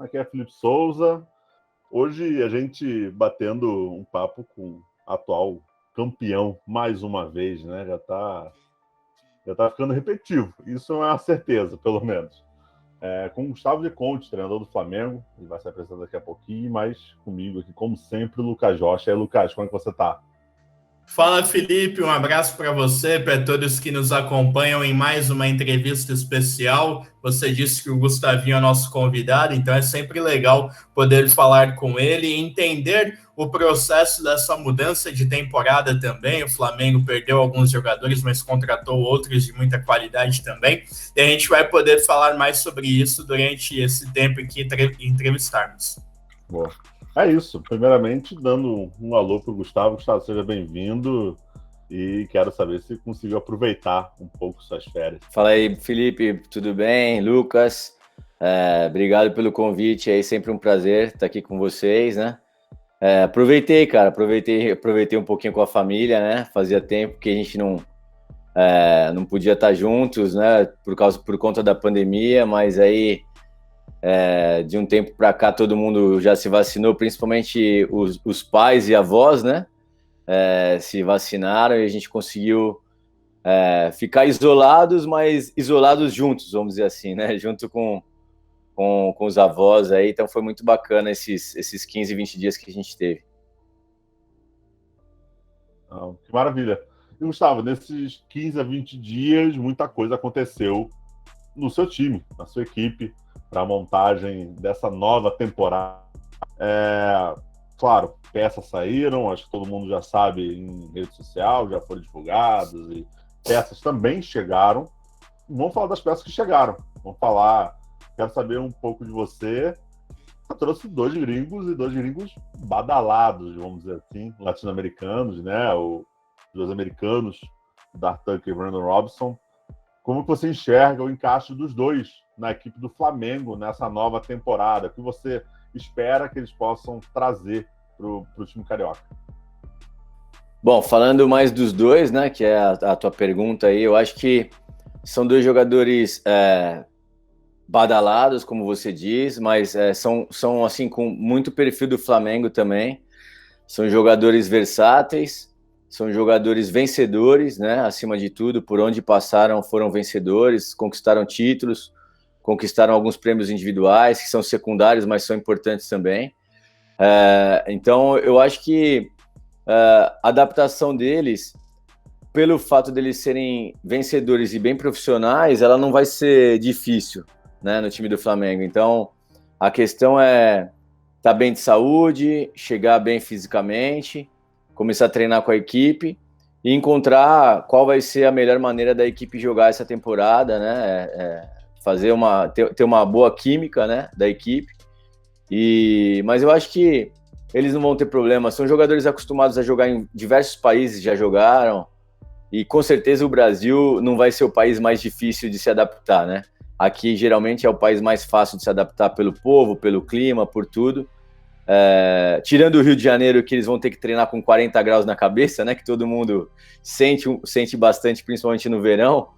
Aqui é Felipe Souza. Hoje a gente batendo um papo com o atual campeão mais uma vez, né? Já tá ficando repetitivo. Isso é uma certeza, pelo menos. Com o Gustavo de Conte, treinador do Flamengo. Ele vai se apresentar daqui a pouquinho, mas comigo aqui, como sempre, o Lucas Rocha. E aí, Lucas, como é que você tá? Fala, Felipe, um abraço para você, para todos que nos acompanham em mais uma entrevista especial. Você disse que o Gustavinho é nosso convidado, então é sempre legal poder falar com ele e entender o processo dessa mudança de temporada também. O Flamengo perdeu alguns jogadores, mas contratou outros de muita qualidade também. E a gente vai poder falar mais sobre isso durante esse tempo em que entrevistarmos. Boa. É isso. Primeiramente, dando um alô para o Gustavo. Gustavo, seja bem-vindo. E quero saber se conseguiu aproveitar um pouco suas férias. Fala aí, Felipe, tudo bem? Lucas, obrigado pelo convite aí, sempre um prazer estar aqui com vocês, né? Aproveitei, cara, aproveitei um pouquinho com a família, né? Fazia tempo que a gente não podia estar juntos, né? Por conta da pandemia, mas aí de um tempo para cá todo mundo já se vacinou, principalmente os pais e avós, né? Se vacinaram e a gente conseguiu ficar isolados, mas isolados juntos, vamos dizer assim, né? Junto com os avós aí, então foi muito bacana esses 15, 20 dias que a gente teve. Que maravilha. E, Gustavo, nesses 15 a 20 dias, muita coisa aconteceu no seu time, na sua equipe, para a montagem dessa nova temporada. Claro, peças saíram, acho que todo mundo já sabe em rede social, já foram divulgadas, e peças também chegaram. Vamos falar das peças que chegaram. Quero saber um pouco de você. Eu trouxe dois gringos badalados, vamos dizer assim, latino-americanos, né? Os dois americanos, Darth Tucker e Brandon Robinson. Como que você enxerga o encaixe dos dois na equipe do Flamengo nessa nova temporada? O que você espera que eles possam trazer para o time carioca? Bom, falando mais dos dois, né, que é a tua pergunta aí, eu acho que são dois jogadores badalados, como você diz, mas são assim, com muito perfil do Flamengo também. São jogadores versáteis, são jogadores vencedores, né, acima de tudo, por onde passaram foram vencedores, conquistaram títulos, conquistaram alguns prêmios individuais, que são secundários, mas são importantes também. Então, eu acho que a adaptação deles, pelo fato deles serem vencedores e bem profissionais, ela não vai ser difícil, né, no time do Flamengo. Então, a questão é estar bem de saúde, chegar bem fisicamente, começar a treinar com a equipe e encontrar qual vai ser a melhor maneira da equipe jogar essa temporada, né? Ter uma boa química, né, da equipe. Mas eu acho que eles não vão ter problema. São jogadores acostumados a jogar em diversos países, já jogaram, e com certeza o Brasil não vai ser o país mais difícil de se adaptar, né? Aqui geralmente é o país mais fácil de se adaptar pelo povo, pelo clima, por tudo. Tirando o Rio de Janeiro, que eles vão ter que treinar com 40 graus na cabeça, né? Que todo mundo sente bastante, principalmente no verão.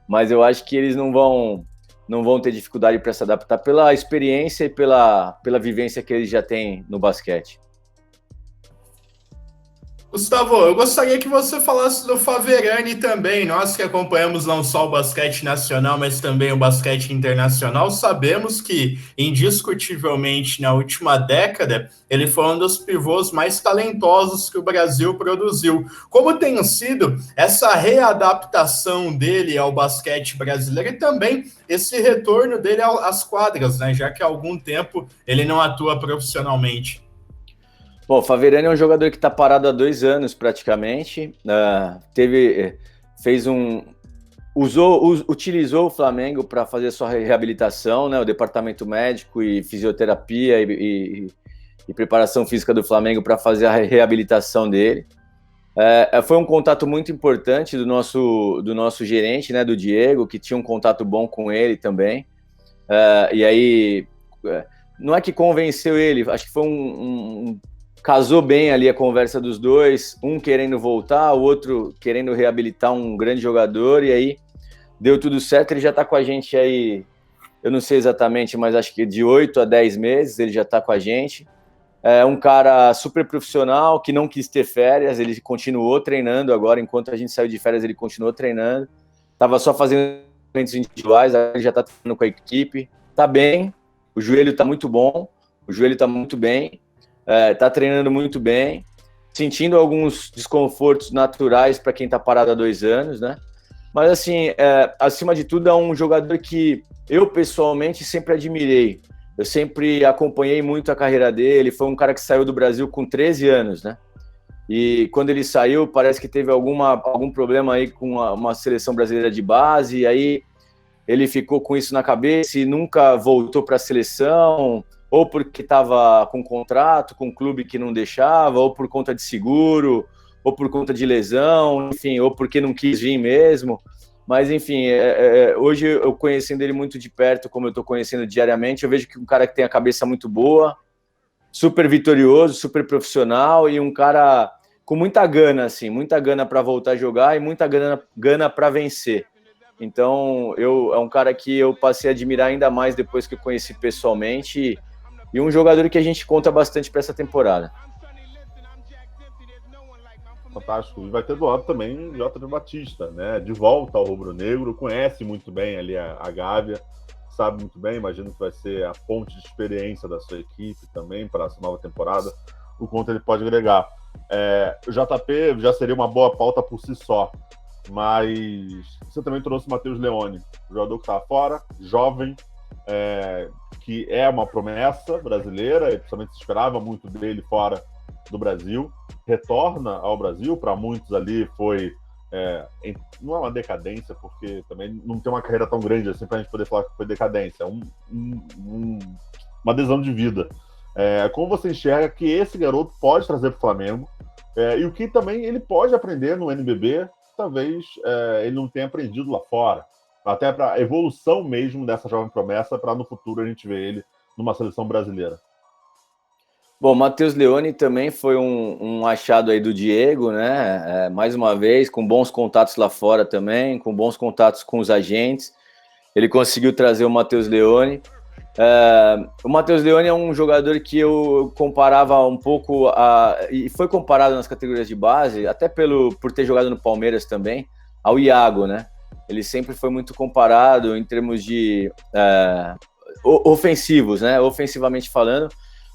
Mas eu acho que eles não vão ter dificuldade para se adaptar pela experiência e pela vivência que eles já têm no basquete. Gustavo, eu gostaria que você falasse do Faverani também. Nós que acompanhamos não só o basquete nacional, mas também o basquete internacional, sabemos que, indiscutivelmente, na última década, ele foi um dos pivôs mais talentosos que o Brasil produziu. Como tem sido essa readaptação dele ao basquete brasileiro e também esse retorno dele às quadras, né? Já que há algum tempo ele não atua profissionalmente. Bom, o Faverani é um jogador que está parado há 2 anos praticamente. Utilizou o Flamengo para fazer sua reabilitação, né? O departamento médico e fisioterapia e preparação física do Flamengo para fazer a reabilitação dele. Foi um contato muito importante do nosso gerente, né? Do Diego, que tinha um contato bom com ele também. E aí, não é que convenceu ele, acho que foi casou bem ali a conversa dos dois, um querendo voltar, o outro querendo reabilitar um grande jogador, e aí deu tudo certo. Ele já está com a gente aí eu não sei exatamente, mas acho que de 8 a 10 meses ele já está com a gente. É um cara super profissional, que não quis ter férias, ele continuou treinando agora, enquanto a gente saiu de férias, ele continuou treinando. Estava só fazendo treinos individuais, ele já está treinando com a equipe. Está bem, o joelho está muito bom, está treinando muito bem, sentindo alguns desconfortos naturais para quem está parado há 2 anos, né? Mas, assim, acima de tudo, é um jogador que eu, pessoalmente, sempre admirei. Eu sempre acompanhei muito a carreira dele. Foi um cara que saiu do Brasil com 13 anos, né? E quando ele saiu, parece que teve algum problema aí com uma seleção brasileira de base, e aí ele ficou com isso na cabeça e nunca voltou para a seleção, ou porque estava com contrato com um clube que não deixava, ou por conta de seguro, ou por conta de lesão, enfim, ou porque não quis vir mesmo. Mas, enfim, hoje eu conhecendo ele muito de perto, como eu estou conhecendo diariamente, eu vejo que um cara que tem a cabeça muito boa, super vitorioso, super profissional e um cara com muita gana, assim, muita gana para voltar a jogar e muita gana para vencer. Então, é um cara que eu passei a admirar ainda mais depois que eu conheci pessoalmente e um jogador que a gente conta bastante para essa temporada. Fantástico. E vai ter do lado também o JP Batista, né? De volta ao rubro-negro, conhece muito bem ali a Gávea, sabe muito bem, imagino que vai ser a ponte de experiência da sua equipe também para essa nova temporada, o quanto ele pode agregar. O JP já seria uma boa pauta por si só, mas você também trouxe o Matheus Leone, jogador que está fora, jovem, que é uma promessa brasileira, e principalmente se esperava muito dele fora do Brasil, retorna ao Brasil, para muitos ali foi, não é uma decadência, porque também não tem uma carreira tão grande assim para a gente poder falar que foi decadência, uma adesão de vida. Como você enxerga que esse garoto pode trazer para o Flamengo, e o que também ele pode aprender no NBB, talvez ele não tenha aprendido lá fora, até para a evolução mesmo dessa jovem promessa, para no futuro a gente ver ele numa seleção brasileira. Bom, Matheus Leone também foi um achado aí do Diego, né? Mais uma vez, com bons contatos lá fora também, com bons contatos com os agentes. Ele conseguiu trazer o Matheus Leone. O Matheus Leone é um jogador que eu comparava um pouco, e foi comparado nas categorias de base, até por ter jogado no Palmeiras também, ao Iago, né? Ele sempre foi muito comparado em termos de ofensivos, né? Ofensivamente falando.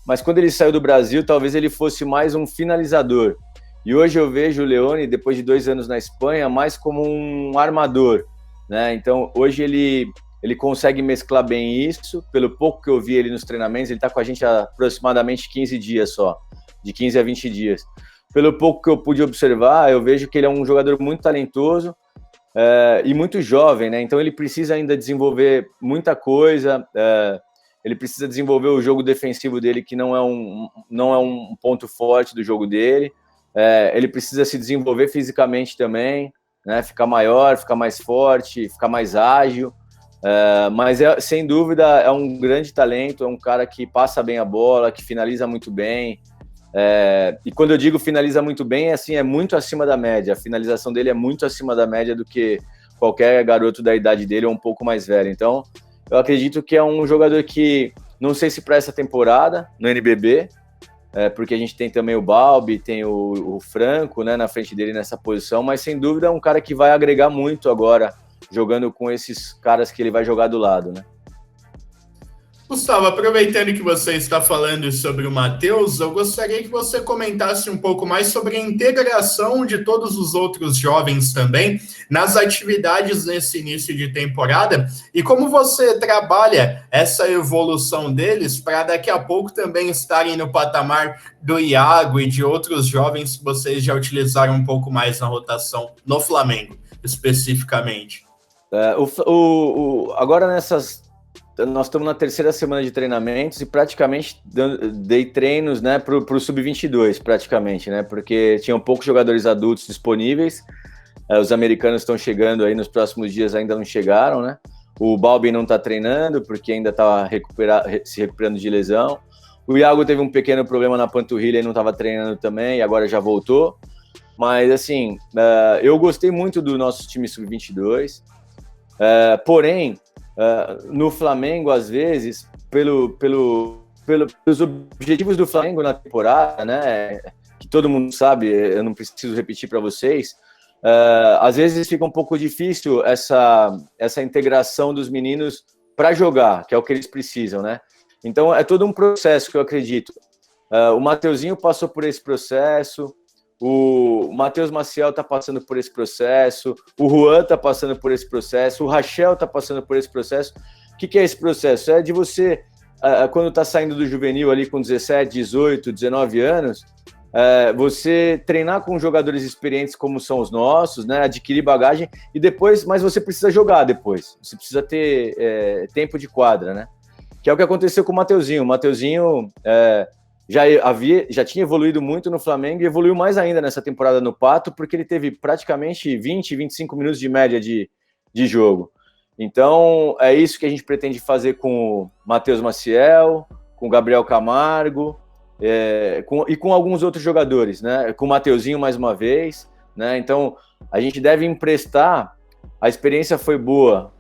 Mas quando ele saiu do Brasil, talvez ele fosse mais um finalizador. E hoje eu vejo o Leone, depois de 2 anos na Espanha, mais como um armador, né? Então, hoje ele consegue mesclar bem isso. Pelo pouco que eu vi ele nos treinamentos, ele está com a gente há aproximadamente 15 dias só, de 15 a 20 dias. Pelo pouco que eu pude observar, eu vejo que ele é um jogador muito talentoso e muito jovem, né? Então, ele precisa ainda desenvolver muita coisa, ele precisa desenvolver o jogo defensivo dele, que não é um ponto forte do jogo dele. Ele precisa se desenvolver fisicamente também, né? Ficar maior, ficar mais forte, ficar mais ágil. Mas, sem dúvida, é um grande talento, é um cara que passa bem a bola, que finaliza muito bem. E quando eu digo finaliza muito bem, é muito acima da média. A finalização dele é muito acima da média do que qualquer garoto da idade dele ou um pouco mais velho. Então, eu acredito que é um jogador que, não sei se para essa temporada, no NBB, porque a gente tem também o Balbi, tem o Franco, né, na frente dele nessa posição, mas sem dúvida é um cara que vai agregar muito agora, jogando com esses caras que ele vai jogar do lado, né? Gustavo, aproveitando que você está falando sobre o Matheus, eu gostaria que você comentasse um pouco mais sobre a integração de todos os outros jovens também nas atividades nesse início de temporada e como você trabalha essa evolução deles para daqui a pouco também estarem no patamar do Iago e de outros jovens que vocês já utilizaram um pouco mais na rotação no Flamengo, especificamente. Agora nós estamos na 3ª semana de treinamentos e praticamente dei treinos, né, para o Sub-22, praticamente, né, porque tinham poucos jogadores adultos disponíveis. Os americanos estão chegando aí nos próximos dias, ainda não chegaram, né? O Balbi não está treinando porque ainda está se recuperando de lesão. O Iago teve um pequeno problema na panturrilha e não estava treinando também, e agora já voltou. Mas, assim, eu gostei muito do nosso time Sub-22. Porém, no Flamengo, às vezes, pelos objetivos do Flamengo na temporada, né, que todo mundo sabe, eu não preciso repetir para vocês, às vezes fica um pouco difícil essa integração dos meninos para jogar, que é o que eles precisam, né? Então, é todo um processo que eu acredito. O Mateuzinho passou por esse processo, o Matheus Maciel está passando por esse processo, o Juan está passando por esse processo, o Rachel está passando por esse processo. O que é esse processo? É de você, quando está saindo do juvenil ali com 17, 18, 19 anos, você treinar com jogadores experientes como são os nossos, né, adquirir bagagem, e depois, mas você precisa jogar depois, você precisa ter tempo de quadra, né? Que é o que aconteceu com o Mateuzinho. O Mateuzinho já tinha evoluído muito no Flamengo e evoluiu mais ainda nessa temporada no Pato, porque ele teve praticamente 20, 25 minutos de média de jogo. Então, é isso que a gente pretende fazer com o Matheus Maciel, com o Gabriel Camargo, e com alguns outros jogadores, né? Com o Mateuzinho mais uma vez, né? Então, a gente deve emprestar. A experiência foi boa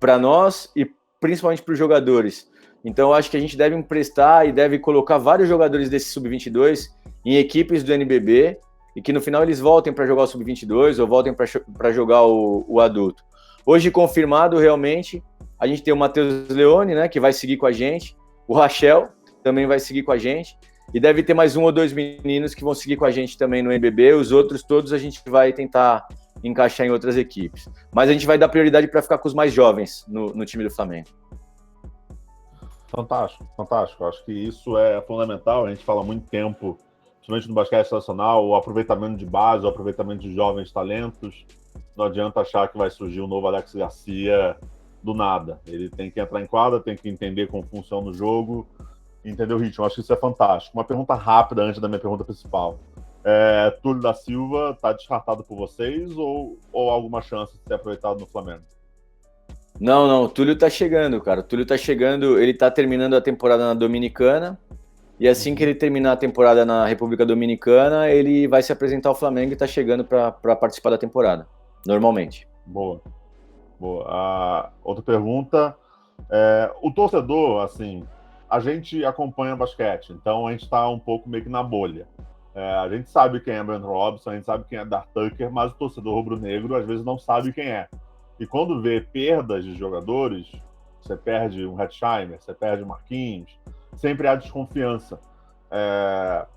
para nós e principalmente para os jogadores. Então, eu acho que a gente deve emprestar e deve colocar vários jogadores desse Sub-22 em equipes do NBB e que no final eles voltem para jogar o Sub-22 ou voltem para jogar o adulto. Hoje, confirmado, realmente, a gente tem o Matheus Leone, né, que vai seguir com a gente, o Rachel também vai seguir com a gente, e deve ter mais um ou dois meninos que vão seguir com a gente também no NBB, os outros todos a gente vai tentar encaixar em outras equipes. Mas a gente vai dar prioridade para ficar com os mais jovens no time do Flamengo. Fantástico, fantástico. Acho que isso é fundamental. A gente fala há muito tempo, principalmente no basquete nacional, o aproveitamento de base, o aproveitamento de jovens talentos. Não adianta achar que vai surgir um novo Alex Garcia do nada. Ele tem que entrar em quadra, tem que entender como funciona o jogo, entender o ritmo. Acho que isso é fantástico. Uma pergunta rápida antes da minha pergunta principal. Túlio da Silva está descartado por vocês ou alguma chance de ser aproveitado no Flamengo? Não, o Túlio tá chegando, cara. O Túlio tá chegando, ele tá terminando a temporada na Dominicana, e assim que ele terminar a temporada na República Dominicana, ele vai se apresentar ao Flamengo e tá chegando para participar da temporada, normalmente. Boa. Outra pergunta, o torcedor, assim, a gente acompanha basquete, então a gente tá um pouco meio que na bolha. A gente sabe quem é Brandon Robinson, a gente sabe quem é Darth Tucker, mas o torcedor rubro-negro às vezes não sabe quem é. E quando vê perdas de jogadores, você perde um Hetzheimer, você perde um Marquinhos, sempre há desconfiança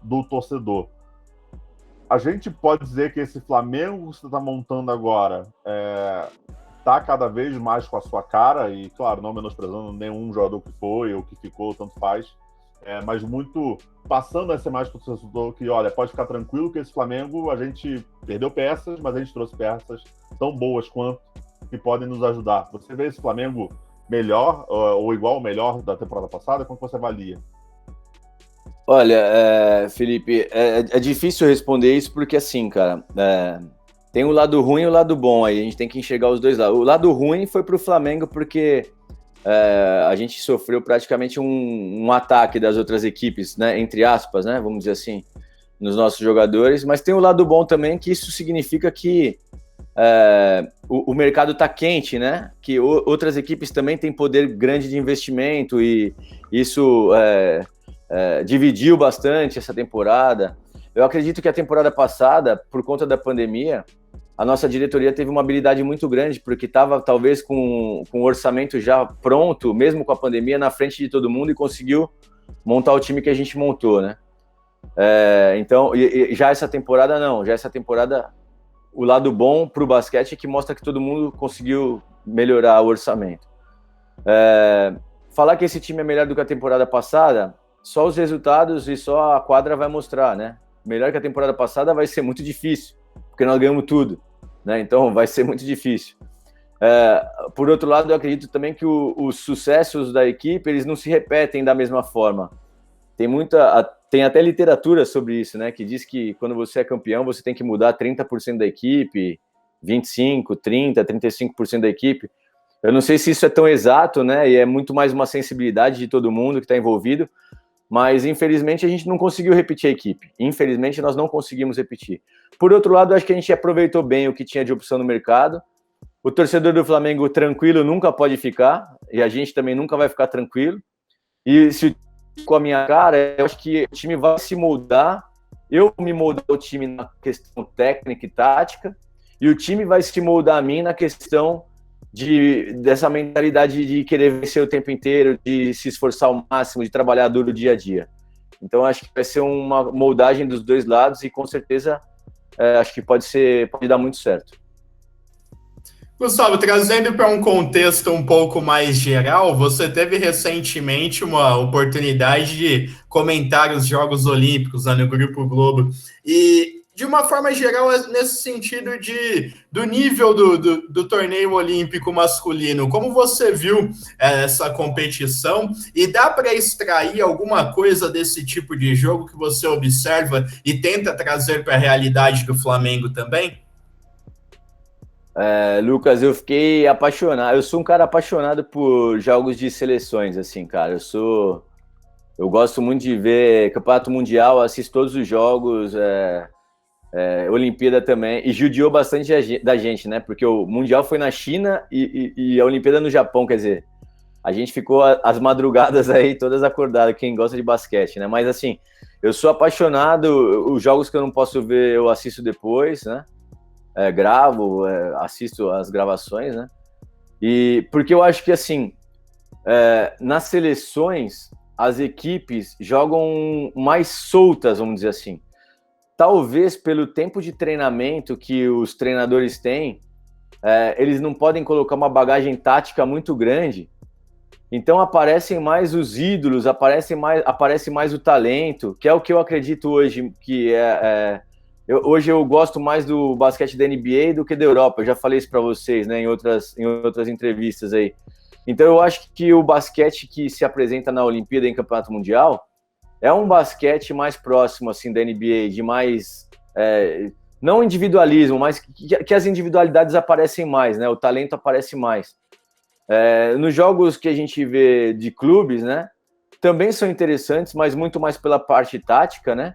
do torcedor. A gente pode dizer que esse Flamengo que você está montando agora está cada vez mais com a sua cara, e claro, não menosprezando nenhum jogador que foi ou que ficou, tanto faz, mas muito passando a ser mais para o torcedor que, olha, pode ficar tranquilo que esse Flamengo, a gente perdeu peças, mas a gente trouxe peças tão boas quanto que podem nos ajudar. Você vê esse Flamengo melhor ou igual ao melhor da temporada passada? Como você avalia? Olha, Felipe, é difícil responder isso porque assim, cara, tem o lado ruim e o lado bom aí, a gente tem que enxergar os dois lados. O lado ruim foi pro Flamengo porque a gente sofreu praticamente um ataque das outras equipes, né, entre aspas, né, vamos dizer assim, nos nossos jogadores, mas tem o lado bom também, que isso significa que o mercado está quente, né? Que outras equipes também têm poder grande de investimento e isso dividiu bastante essa temporada. Eu acredito que a temporada passada, por conta da pandemia, a nossa diretoria teve uma habilidade muito grande, porque estava talvez com o orçamento já pronto, mesmo com a pandemia, na frente de todo mundo, e conseguiu montar o time que a gente montou, né? Então, já essa temporada não, já essa temporada o lado bom para o basquete é que mostra que todo mundo conseguiu melhorar o orçamento. Falar que esse time é melhor do que a temporada passada, só os resultados e só a quadra vai mostrar, né? Melhor que a temporada passada vai ser muito difícil, porque nós ganhamos tudo, né? Então vai ser muito difícil. Por outro lado, eu acredito também que os sucessos da equipe, eles não se repetem da mesma forma. Tem até literatura sobre isso, né? Que diz que quando você é campeão, você tem que mudar 30% da equipe, 25%, 30%, 35% da equipe. Eu não sei se isso é tão exato, né? E é muito mais uma sensibilidade de todo mundo que está envolvido, mas infelizmente a gente não conseguiu repetir a equipe. Infelizmente nós não conseguimos repetir. Por outro lado, acho que a gente aproveitou bem o que tinha de opção no mercado O torcedor do Flamengo tranquilo nunca pode ficar, e a gente também nunca vai ficar tranquilo. E se com a minha cara, eu acho que o time vai se moldar, eu me moldar o time na questão técnica e tática, e o time vai se moldar a mim na questão dessa mentalidade de querer vencer o tempo inteiro, de se esforçar ao máximo, de trabalhar duro dia a dia. Então acho que vai ser uma moldagem dos dois lados e com certeza acho que pode dar muito certo. Gustavo, trazendo para um contexto um pouco mais geral, você teve recentemente uma oportunidade de comentar os Jogos Olímpicos lá no Grupo Globo. E, de uma forma geral, nesse sentido do nível do torneio olímpico masculino, como você viu essa competição? E dá para extrair alguma coisa desse tipo de jogo que você observa e tenta trazer para a realidade do Flamengo também? Lucas, eu fiquei apaixonado. Eu sou um cara apaixonado por jogos de seleções, assim, cara. Eu gosto muito de ver Campeonato Mundial, assisto todos os jogos, Olimpíada também, e judiou bastante da gente, né? Porque o Mundial foi na China e a Olimpíada no Japão, quer dizer, a gente ficou as madrugadas aí todas acordadas, quem gosta de basquete, né? Mas assim, eu sou apaixonado, os jogos que eu não posso ver, eu assisto depois, né? Gravo, assisto as gravações, né? E porque eu acho que assim, nas seleções, as equipes jogam mais soltas, vamos dizer assim. Talvez pelo tempo de treinamento que os treinadores têm, eles não podem colocar uma bagagem tática muito grande. Então aparecem mais os ídolos, aparece mais o talento, que é o que eu acredito hoje, que hoje eu gosto mais do basquete da NBA do que da Europa. Eu já falei isso para vocês, né, em outras entrevistas aí. Então eu acho que o basquete que se apresenta na Olimpíada e em Campeonato Mundial é um basquete mais próximo assim da NBA, de mais não individualismo, mas que as individualidades aparecem mais, né? O talento aparece mais. Nos jogos que a gente vê de clubes, né? Também são interessantes, mas muito mais pela parte tática, né?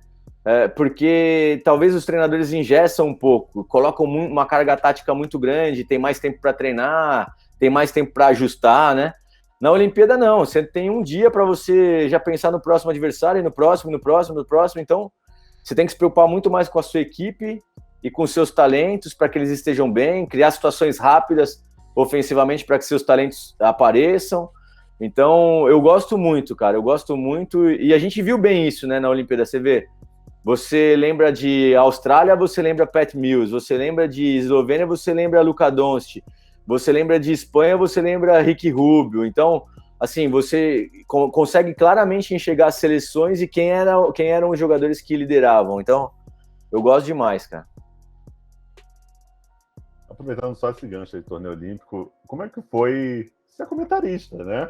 Porque talvez os treinadores engessam um pouco, colocam uma carga tática muito grande, tem mais tempo para treinar, tem mais tempo para ajustar, né? Na Olimpíada não, você tem um dia para você já pensar no próximo adversário, no próximo, então você tem que se preocupar muito mais com a sua equipe e com seus talentos para que eles estejam bem, criar situações rápidas ofensivamente para que seus talentos apareçam. Então eu gosto muito, cara, e a gente viu bem isso, né, na Olimpíada. Você lembra de Austrália, você lembra Pat Mills, você lembra de Eslovênia, você lembra Luka Doncic, você lembra de Espanha, você lembra Ricky Rubio. Então, assim, você consegue claramente enxergar as seleções e quem eram os jogadores que lideravam. Então, eu gosto demais, cara. Aproveitando só esse gancho aí do torneio olímpico, como é que foi ser comentarista, né?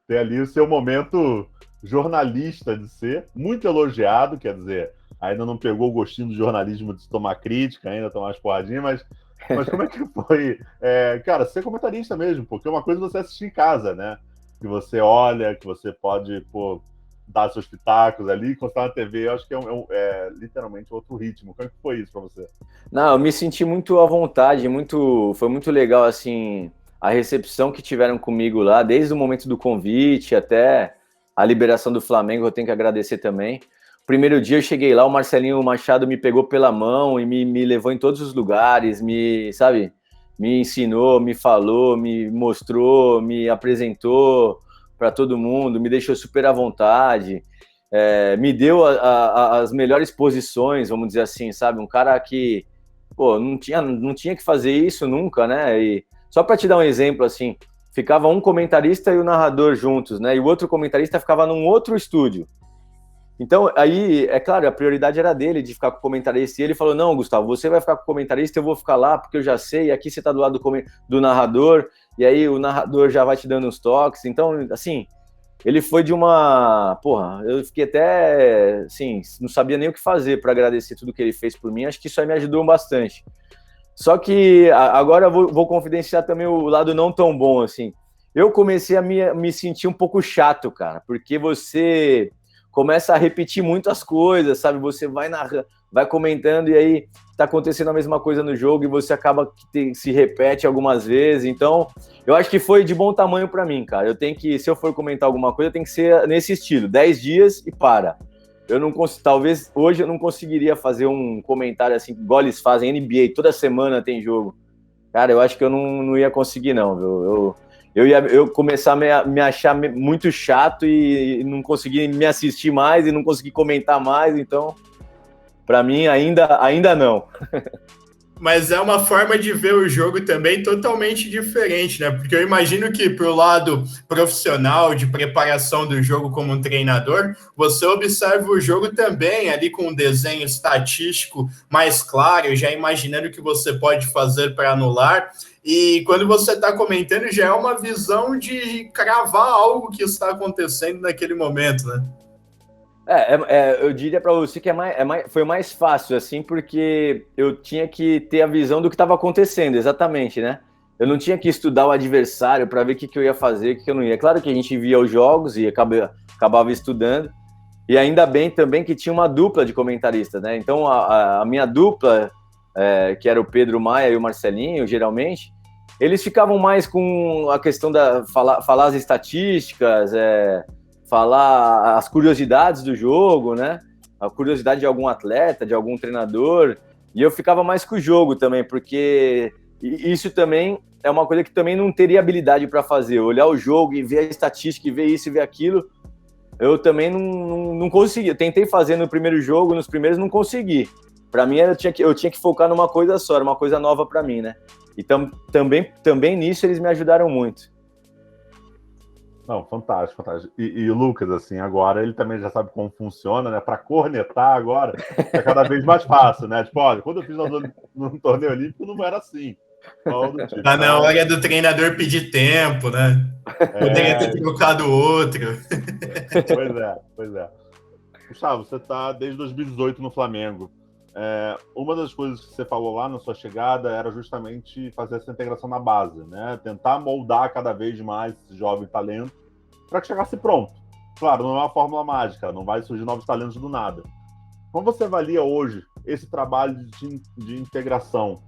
Ter ali o seu momento jornalista de ser, muito elogiado, quer dizer, ainda não pegou o gostinho do jornalismo de tomar crítica, ainda tomar umas porradinhas, mas como é que foi, cara, ser comentarista mesmo, porque uma coisa é você assistir em casa, né? Que você olha, que você pode, dar seus pitacos ali, constar na TV, eu acho que é literalmente outro ritmo. Como é que foi isso para você? Não, eu me senti muito à vontade, foi muito legal, assim, a recepção que tiveram comigo lá, desde o momento do convite até a liberação do Flamengo, eu tenho que agradecer também. Primeiro dia eu cheguei lá, o Marcelinho Machado me pegou pela mão e me levou em todos os lugares, me ensinou, me falou, me mostrou, me apresentou para todo mundo, me deixou super à vontade, me deu as melhores posições, vamos dizer assim, sabe? Um cara que, não tinha que fazer isso nunca, né? E só para te dar um exemplo, assim, ficava um comentarista e o narrador juntos, né? E o outro comentarista ficava num outro estúdio. Então, aí, é claro, a prioridade era dele, de ficar com o comentarista. E ele falou, não, Gustavo, você vai ficar com o comentarista, eu vou ficar lá, porque eu já sei, e aqui você tá do lado do narrador, e aí o narrador já vai te dando uns toques. Então, assim, ele foi de uma... eu fiquei até, assim, não sabia nem o que fazer para agradecer tudo que ele fez por mim. Acho que isso aí me ajudou bastante. Só que agora eu vou confidenciar também o lado não tão bom, assim. Eu comecei a me sentir um pouco chato, cara, porque você começa a repetir muito as coisas, sabe? Você vai narrando, vai comentando e aí tá acontecendo a mesma coisa no jogo e você acaba que se repete algumas vezes. Então, eu acho que foi de bom tamanho para mim, cara. Eu tenho que, se eu for comentar alguma coisa, tem que ser nesse estilo, 10 dias e para. Eu não consigo, talvez hoje eu não conseguiria fazer um comentário assim, igual eles fazem, NBA, toda semana tem jogo. Cara, eu acho que eu não ia conseguir, não, viu? Eu ia começar a me achar muito chato e não conseguir me assistir mais e não conseguir comentar mais, então, para mim, ainda não. Mas é uma forma de ver o jogo também totalmente diferente, né? Porque eu imagino que pro lado profissional, de preparação do jogo como um treinador, você observa o jogo também ali com um desenho estatístico mais claro, já imaginando o que você pode fazer para anular. E quando você está comentando, já é uma visão de cravar algo que está acontecendo naquele momento, né? Eu diria para você que foi mais fácil, assim, porque eu tinha que ter a visão do que estava acontecendo, exatamente, né? Eu não tinha que estudar o adversário para ver o que eu ia fazer, o que eu não ia. Claro que a gente via os jogos e acabava estudando, e ainda bem também que tinha uma dupla de comentaristas, né? Então, a minha dupla, que era o Pedro Maia e o Marcelinho, geralmente, eles ficavam mais com a questão da falar as estatísticas, falar as curiosidades do jogo, né? A curiosidade de algum atleta, de algum treinador. E eu ficava mais com o jogo também, porque isso também é uma coisa que também não teria habilidade para fazer. Olhar o jogo e ver a estatística, e ver isso e ver aquilo, eu também não conseguia. Tentei fazer no primeiro jogo, nos primeiros não consegui. Para mim, eu tinha que focar numa coisa só, era uma coisa nova para mim, né? Então, também nisso eles me ajudaram muito. Não, fantástico, fantástico. E o Lucas, assim, agora ele também já sabe como funciona, né? Para cornetar agora é cada vez mais fácil, né? Tipo, olha, quando eu fiz no torneio olímpico não era assim. Tipo, Tá na hora do treinador pedir tempo, né? Poderia ter trocado outro. Pois é. Gustavo, você está desde 2018 no Flamengo. Uma das coisas que você falou lá na sua chegada era justamente fazer essa integração na base, né? Tentar moldar cada vez mais esse jovem talento para que chegasse pronto. Claro, não é uma fórmula mágica, não vai surgir novos talentos do nada. Como você avalia hoje esse trabalho de integração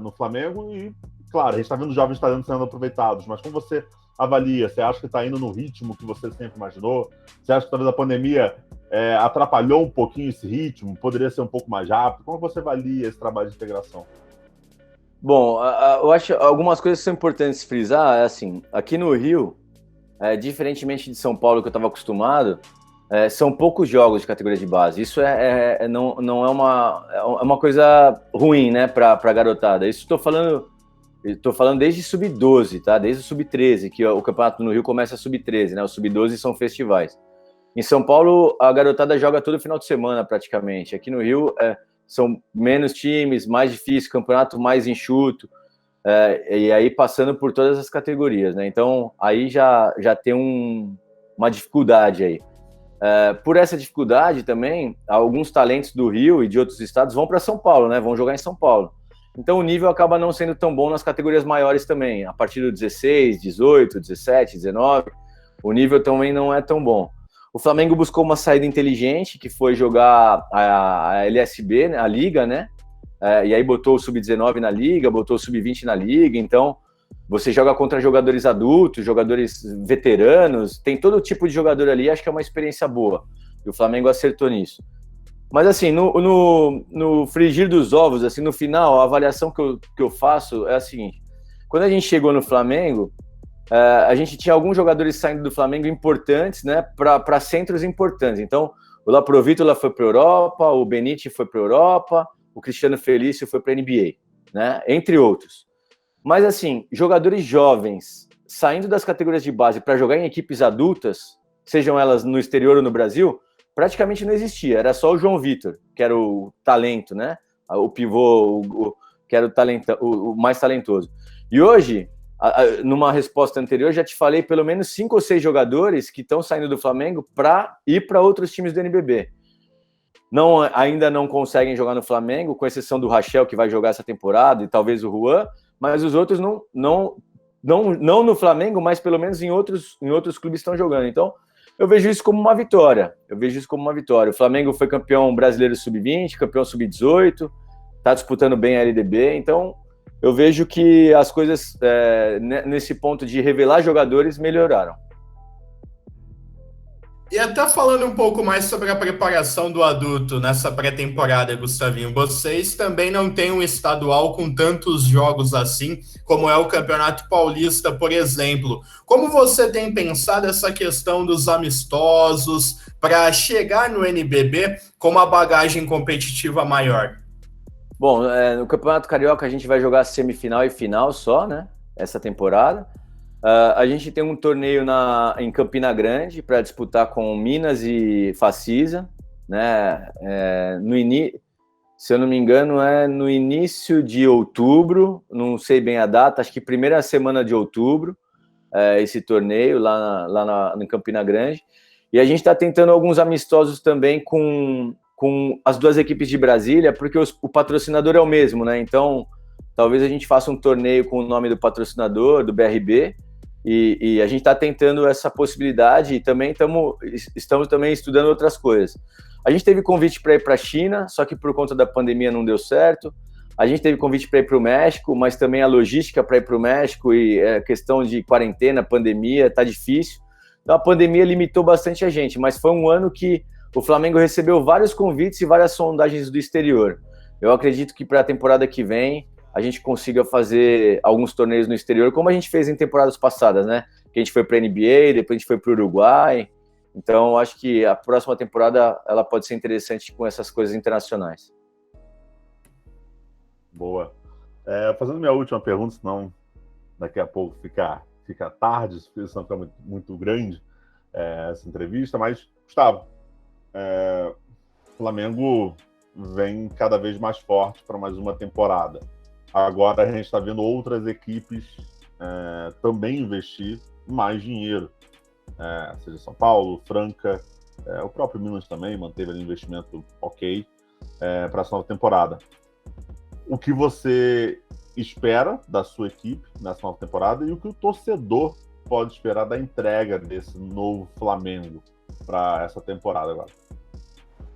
no Flamengo? E, claro, a gente está vendo jovens talentos sendo aproveitados, mas como você avalia? Você acha que está indo no ritmo que você sempre imaginou? Você acha que talvez a pandemia atrapalhou um pouquinho esse ritmo? Poderia ser um pouco mais rápido? Como você avalia esse trabalho de integração? Bom, eu acho algumas coisas que são importantes frisar. Assim, aqui no Rio, diferentemente de São Paulo, que eu estava acostumado, são poucos jogos de categoria de base. Isso não é uma coisa ruim, né, para a garotada. Isso estou falando desde sub-12, tá? Desde o sub-13, que o campeonato no Rio começa sub-13, né? Os sub-12 são festivais. Em São Paulo, a garotada joga todo final de semana, praticamente. Aqui no Rio, são menos times, mais difícil, campeonato mais enxuto, e aí passando por todas as categorias, né? Então, aí já tem uma dificuldade aí. Por essa dificuldade também, alguns talentos do Rio e de outros estados vão para São Paulo, né? Vão jogar em São Paulo. Então, o nível acaba não sendo tão bom nas categorias maiores também. A partir do 16, 18, 17, 19, o nível também não é tão bom. O Flamengo buscou uma saída inteligente, que foi jogar a LSB, né, a Liga, né? E aí botou o Sub-19 na Liga, botou o Sub-20 na Liga. Então, você joga contra jogadores adultos, jogadores veteranos, tem todo tipo de jogador ali, acho que é uma experiência boa. E o Flamengo acertou nisso. Mas, assim, no frigir dos ovos, assim, no final, a avaliação que eu faço é a seguinte. Quando a gente chegou no Flamengo, a gente tinha alguns jogadores saindo do Flamengo importantes, né, para centros importantes. Então, o Laprovitola foi para a Europa, o Benite foi para a Europa, o Cristiano Felício foi para a NBA, né, entre outros. Mas, assim, jogadores jovens saindo das categorias de base para jogar em equipes adultas, sejam elas no exterior ou no Brasil, praticamente não existia. Era só o João Vitor, que era o talento, né, o pivô, que era o mais talentoso. E hoje, numa resposta anterior, já te falei pelo menos 5 ou 6 jogadores que estão saindo do Flamengo para ir para outros times do NBB. Ainda não conseguem jogar no Flamengo, com exceção do Rachel, que vai jogar essa temporada, e talvez o Juan, mas os outros não no Flamengo, mas pelo menos em outros clubes estão jogando. Então, Eu vejo isso como uma vitória. O Flamengo foi campeão brasileiro sub-20, campeão sub-18, está disputando bem a LDB, então eu vejo que as coisas, nesse ponto de revelar jogadores, melhoraram. E até falando um pouco mais sobre a preparação do adulto nessa pré-temporada, Gustavinho, vocês também não têm um estadual com tantos jogos assim, como é o Campeonato Paulista, por exemplo. Como você tem pensado essa questão dos amistosos para chegar no NBB com uma bagagem competitiva maior? Bom, no Campeonato Carioca a gente vai jogar semifinal e final só, né? Essa temporada. A gente tem um torneio em Campina Grande para disputar com Minas e Facisa, né? Se eu não me engano, é no início de outubro, não sei bem a data, acho que primeira semana de outubro, esse torneio lá em Campina Grande. E a gente está tentando alguns amistosos também com as duas equipes de Brasília, porque o patrocinador é o mesmo, né? Então, talvez a gente faça um torneio com o nome do patrocinador, do BRB, e a gente está tentando essa possibilidade e também estamos também estudando outras coisas. A gente teve convite para ir para a China, só que por conta da pandemia não deu certo. A gente teve convite para ir para o México, mas também a logística para ir para o México e a questão de quarentena, pandemia, está difícil. Então a pandemia limitou bastante a gente, mas foi um ano que o Flamengo recebeu vários convites e várias sondagens do exterior. Eu acredito que para a temporada que vem a gente consiga fazer alguns torneios no exterior, como a gente fez em temporadas passadas, né? Que a gente foi para a NBA, depois a gente foi para o Uruguai. Então, acho que a próxima temporada ela pode ser interessante com essas coisas internacionais. Boa. Fazendo minha última pergunta, senão daqui a pouco fica tarde, senão fica muito, muito grande essa entrevista, mas, Gustavo, o Flamengo vem cada vez mais forte para mais uma temporada. Agora a gente está vendo outras equipes também investir mais dinheiro. Seja São Paulo, Franca, o próprio Minas também manteve um investimento ok para essa nova temporada. O que você espera da sua equipe nessa nova temporada e o que o torcedor pode esperar da entrega desse novo Flamengo para essa temporada agora?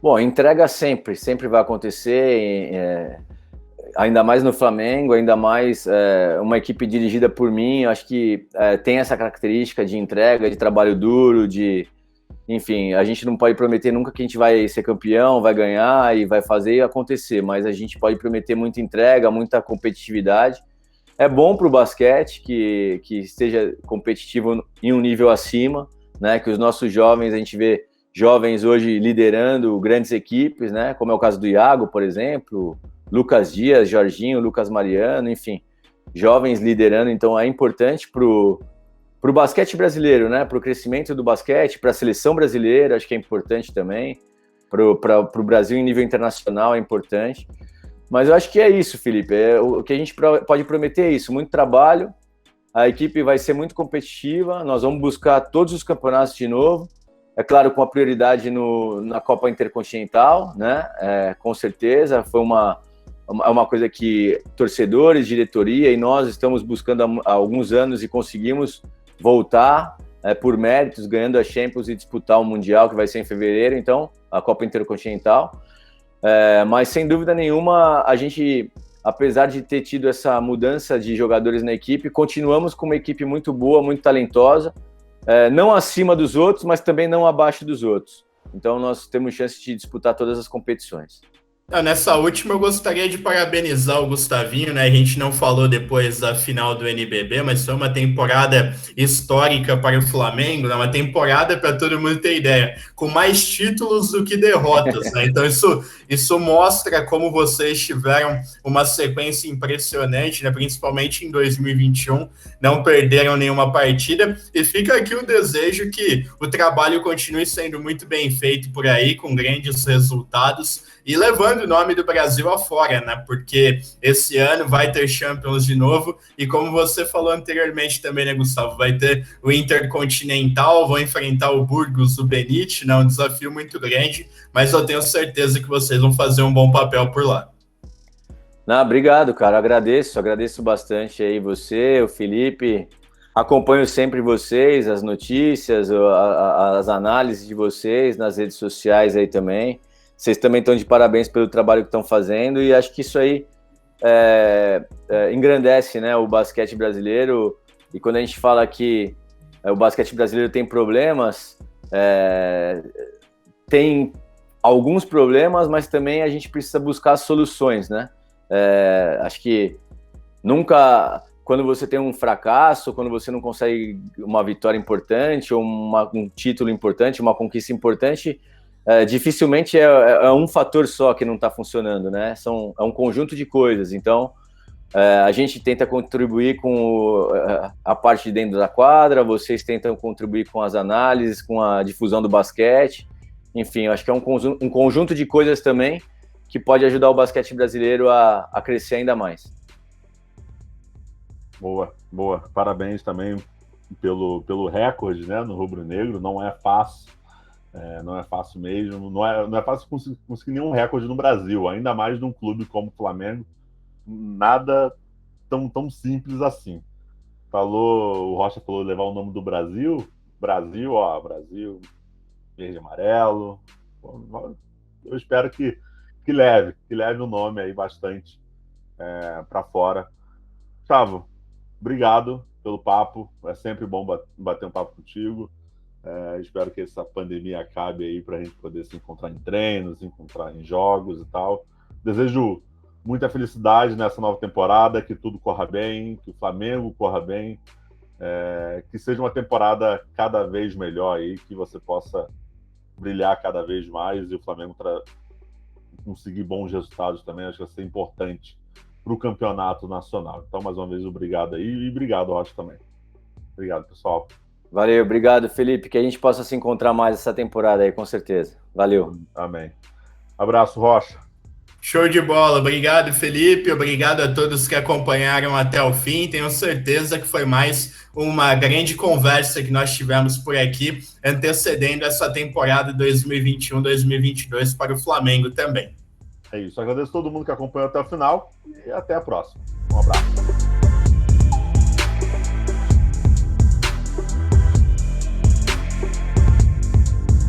Bom, entrega sempre vai acontecer, ainda mais no Flamengo, ainda mais uma equipe dirigida por mim. Eu acho que tem essa característica de entrega, de trabalho duro, enfim, a gente não pode prometer nunca que a gente vai ser campeão, vai ganhar e vai fazer acontecer, mas a gente pode prometer muita entrega, muita competitividade. É bom para o basquete que esteja competitivo em um nível acima, né? Que os nossos jovens, a gente vê jovens hoje liderando grandes equipes, né? Como é o caso do Iago, por exemplo, Lucas Dias, Jorginho, Lucas Mariano, enfim, jovens liderando. Então é importante para o basquete brasileiro, né? Para o crescimento do basquete, para a seleção brasileira, acho que é importante também. Para o Brasil em nível internacional é importante. Mas eu acho que é isso, Felipe. O que a gente pode prometer é isso: muito trabalho, a equipe vai ser muito competitiva, nós vamos buscar todos os campeonatos de novo. É claro, com a prioridade na Copa Intercontinental, né? Com certeza, foi uma coisa que torcedores, diretoria e nós estamos buscando há alguns anos e conseguimos voltar por méritos, ganhando a Champions e disputar o Mundial, que vai ser em fevereiro, então, a Copa Intercontinental. Mas, sem dúvida nenhuma, a gente, apesar de ter tido essa mudança de jogadores na equipe, continuamos com uma equipe muito boa, muito talentosa, não acima dos outros, mas também não abaixo dos outros. Então, nós temos chance de disputar todas as competições. Nessa última, eu gostaria de parabenizar o Gustavinho, né? A gente não falou depois da final do NBB, mas foi uma temporada histórica para o Flamengo, né? Uma temporada, para todo mundo ter ideia, com mais títulos do que derrotas, né? Então isso mostra como vocês tiveram uma sequência impressionante, né? Principalmente em 2021, não perderam nenhuma partida, e fica aqui o desejo que o trabalho continue sendo muito bem feito por aí, com grandes resultados, e levando o nome do Brasil afora, né? Porque esse ano vai ter Champions de novo, e como você falou anteriormente também, né, Gustavo? Vai ter o Intercontinental, vão enfrentar o Burgos, o Benite, né? Um desafio muito grande, mas eu tenho certeza que vocês vão fazer um bom papel por lá. Não, obrigado, cara. Agradeço bastante aí você, o Felipe, acompanho sempre vocês, as notícias, as análises de vocês nas redes sociais aí também. Vocês também estão de parabéns pelo trabalho que estão fazendo, e acho que isso aí engrandece, né, o basquete brasileiro. E quando a gente fala que o basquete brasileiro tem problemas, tem alguns problemas, mas também a gente precisa buscar soluções, né? Acho que nunca, quando você tem um fracasso, quando você não consegue uma vitória importante, ou um título importante, uma conquista importante, dificilmente é um fator só que não está funcionando, né? É um conjunto de coisas. Então, a gente tenta contribuir com a parte de dentro da quadra, vocês tentam contribuir com as análises, com a difusão do basquete. Enfim, eu acho que é um conjunto de coisas também que pode ajudar o basquete brasileiro a crescer ainda mais. Boa, boa. Parabéns também pelo recorde, né, no rubro-negro. Não é fácil, não é fácil mesmo. Não é fácil conseguir nenhum recorde no Brasil, ainda mais num clube como o Flamengo. Nada tão simples assim. O Rocha falou levar o nome do Brasil. Brasil, verde e amarelo. Eu espero que leve o nome aí bastante para fora. Gustavo, obrigado pelo papo. É sempre bom bater um papo contigo. Espero que essa pandemia acabe aí para a gente poder se encontrar em treinos, se encontrar em jogos e tal. Desejo muita felicidade nessa nova temporada, que tudo corra bem, que o Flamengo corra bem, que seja uma temporada cada vez melhor aí, que você possa brilhar cada vez mais e o Flamengo conseguir bons resultados também. Acho que vai ser importante para o campeonato nacional. Então, mais uma vez, obrigado aí e obrigado, Rocha, também. Obrigado, pessoal. Valeu, obrigado, Felipe, que a gente possa se encontrar mais essa temporada aí, com certeza. Valeu. Amém. Abraço, Rocha. Show de bola. Obrigado, Felipe. Obrigado a todos que acompanharam até o fim. Tenho certeza que foi mais uma grande conversa que nós tivemos por aqui, antecedendo essa temporada 2021-2022 para o Flamengo também. É isso. Agradeço a todo mundo que acompanhou até o final e até a próxima. Um abraço.